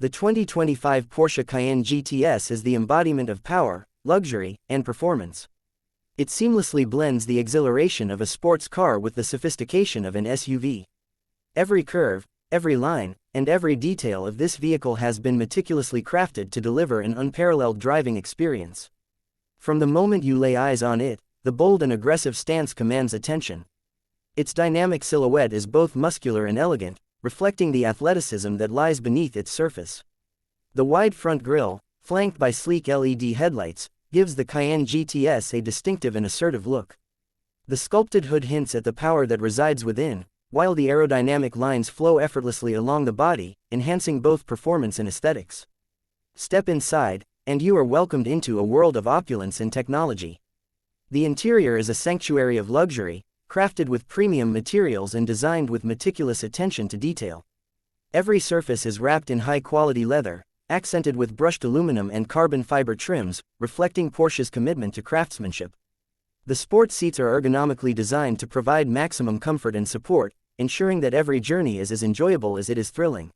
The 2025 Porsche Cayenne GTS is the embodiment of power, luxury, and performance. It seamlessly blends the exhilaration of a sports car with the sophistication of an SUV. Every curve, every line, and every detail of this vehicle has been meticulously crafted to deliver an unparalleled driving experience. From the moment you lay eyes on it, the bold and aggressive stance commands attention. Its dynamic silhouette is both muscular and elegant, reflecting the athleticism that lies beneath its surface. The wide front grille, flanked by sleek LED headlights, gives the Cayenne GTS a distinctive and assertive look. The sculpted hood hints at the power that resides within, while the aerodynamic lines flow effortlessly along the body, enhancing both performance and aesthetics. Step inside, and you are welcomed into a world of opulence and technology. The interior is a sanctuary of luxury, crafted with premium materials and designed with meticulous attention to detail. Every surface is wrapped in high-quality leather, accented with brushed aluminum and carbon fiber trims, reflecting Porsche's commitment to craftsmanship. The sport seats are ergonomically designed to provide maximum comfort and support, ensuring that every journey is as enjoyable as it is thrilling.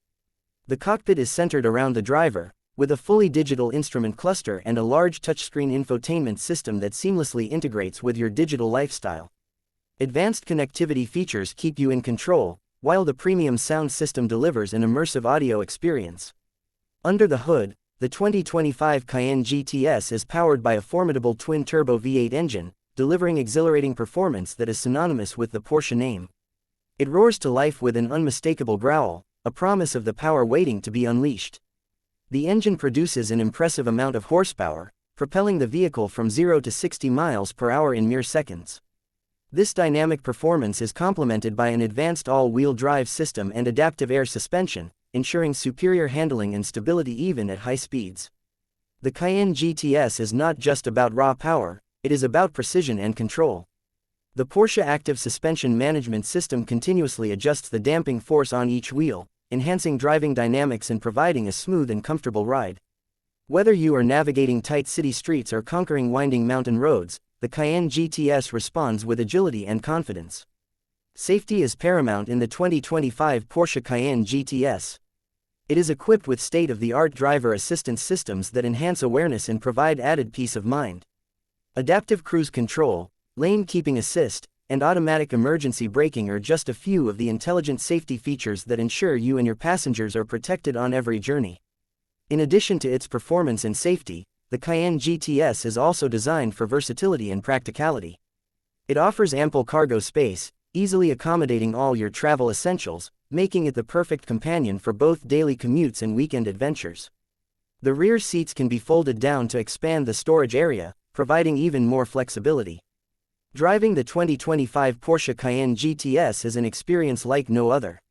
The cockpit is centered around the driver, with a fully digital instrument cluster and a large touchscreen infotainment system that seamlessly integrates with your digital lifestyle. Advanced connectivity features keep you in control, while the premium sound system delivers an immersive audio experience. Under the hood, the 2025 Cayenne GTS is powered by a formidable twin-turbo V8 engine, delivering exhilarating performance that is synonymous with the Porsche name. It roars to life with an unmistakable growl, a promise of the power waiting to be unleashed. The engine produces an impressive amount of horsepower, propelling the vehicle from 0 to 60 miles per hour in mere seconds. This dynamic performance is complemented by an advanced all-wheel drive system and adaptive air suspension, ensuring superior handling and stability even at high speeds. The Cayenne GTS is not just about raw power, it is about precision and control. The Porsche Active Suspension Management System continuously adjusts the damping force on each wheel, enhancing driving dynamics and providing a smooth and comfortable ride. Whether you are navigating tight city streets or conquering winding mountain roads, the Cayenne GTS responds with agility and confidence. Safety is paramount in the 2025 Porsche Cayenne GTS. It is equipped with state-of-the-art driver assistance systems that enhance awareness and provide added peace of mind. Adaptive cruise control, lane keeping assist, and automatic emergency braking are just a few of the intelligent safety features that ensure you and your passengers are protected on every journey. In addition to its performance and safety, the Cayenne GTS is also designed for versatility and practicality. It offers ample cargo space, easily accommodating all your travel essentials, making it the perfect companion for both daily commutes and weekend adventures. The rear seats can be folded down to expand the storage area, providing even more flexibility. Driving the 2025 Porsche Cayenne GTS is an experience like no other.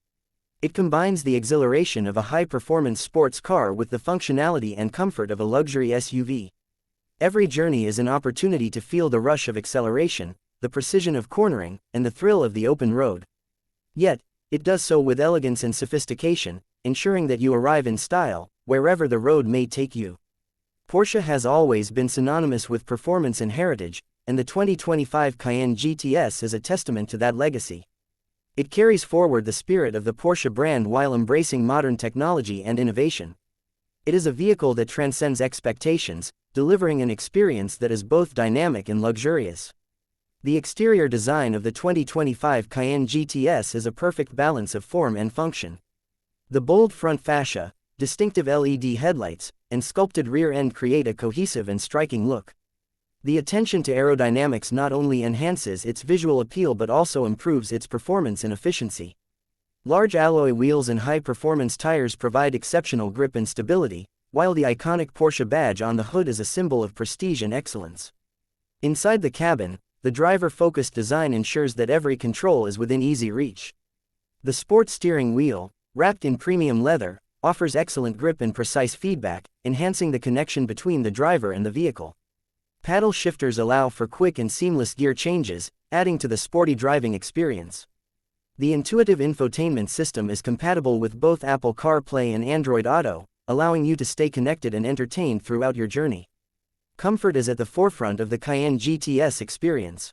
It combines the exhilaration of a high-performance sports car with the functionality and comfort of a luxury SUV. Every journey is an opportunity to feel the rush of acceleration, the precision of cornering, and the thrill of the open road. Yet, it does so with elegance and sophistication, ensuring that you arrive in style, wherever the road may take you. Porsche has always been synonymous with performance and heritage, and the 2025 Cayenne GTS is a testament to that legacy. It carries forward the spirit of the Porsche brand while embracing modern technology and innovation. It is a vehicle that transcends expectations, delivering an experience that is both dynamic and luxurious. The exterior design of the 2025 Cayenne GTS is a perfect balance of form and function. The bold front fascia, distinctive LED headlights, and sculpted rear end create a cohesive and striking look. The attention to aerodynamics not only enhances its visual appeal but also improves its performance and efficiency. Large alloy wheels and high-performance tires provide exceptional grip and stability, while the iconic Porsche badge on the hood is a symbol of prestige and excellence. Inside the cabin, the driver-focused design ensures that every control is within easy reach. The sports steering wheel, wrapped in premium leather, offers excellent grip and precise feedback, enhancing the connection between the driver and the vehicle. Paddle shifters allow for quick and seamless gear changes, adding to the sporty driving experience. The intuitive infotainment system is compatible with both Apple CarPlay and Android Auto, allowing you to stay connected and entertained throughout your journey. Comfort is at the forefront of the Cayenne GTS experience.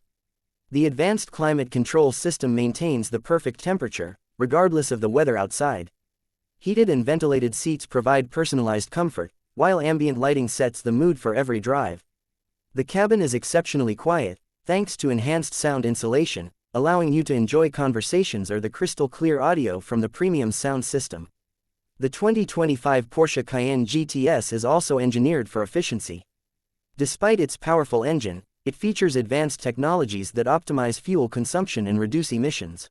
The advanced climate control system maintains the perfect temperature, regardless of the weather outside. Heated and ventilated seats provide personalized comfort, while ambient lighting sets the mood for every drive. The cabin is exceptionally quiet, thanks to enhanced sound insulation, allowing you to enjoy conversations or the crystal-clear audio from the premium sound system. The 2025 Porsche Cayenne GTS is also engineered for efficiency. Despite its powerful engine, it features advanced technologies that optimize fuel consumption and reduce emissions.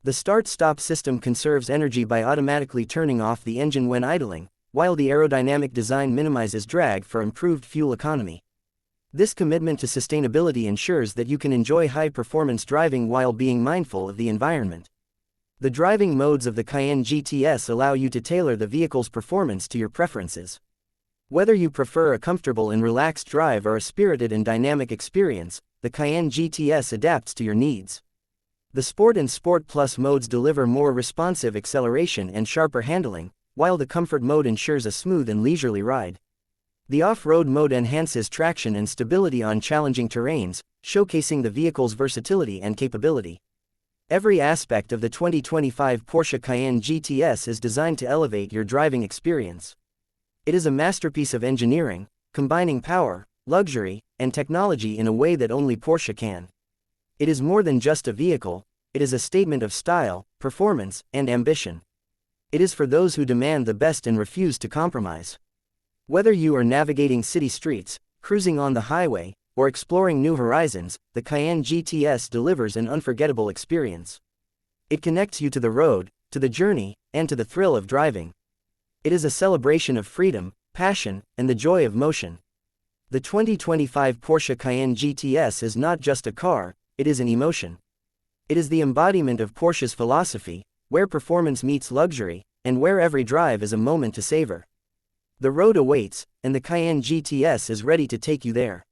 The start-stop system conserves energy by automatically turning off the engine when idling, while the aerodynamic design minimizes drag for improved fuel economy. This commitment to sustainability ensures that you can enjoy high-performance driving while being mindful of the environment. The driving modes of the Cayenne GTS allow you to tailor the vehicle's performance to your preferences. Whether you prefer a comfortable and relaxed drive or a spirited and dynamic experience, the Cayenne GTS adapts to your needs. The Sport and Sport Plus modes deliver more responsive acceleration and sharper handling, while the Comfort mode ensures a smooth and leisurely ride. The Off-Road mode enhances traction and stability on challenging terrains, showcasing the vehicle's versatility and capability. Every aspect of the 2025 Porsche Cayenne GTS is designed to elevate your driving experience. It is a masterpiece of engineering, combining power, luxury, and technology in a way that only Porsche can. It is more than just a vehicle, it is a statement of style, performance, and ambition. It is for those who demand the best and refuse to compromise. Whether you are navigating city streets, cruising on the highway, or exploring new horizons, the Cayenne GTS delivers an unforgettable experience. It connects you to the road, to the journey, and to the thrill of driving. It is a celebration of freedom, passion, and the joy of motion. The 2025 Porsche Cayenne GTS is not just a car, it is an emotion. It is the embodiment of Porsche's philosophy, where performance meets luxury, and where every drive is a moment to savor. The road awaits, and the Cayenne GTS is ready to take you there.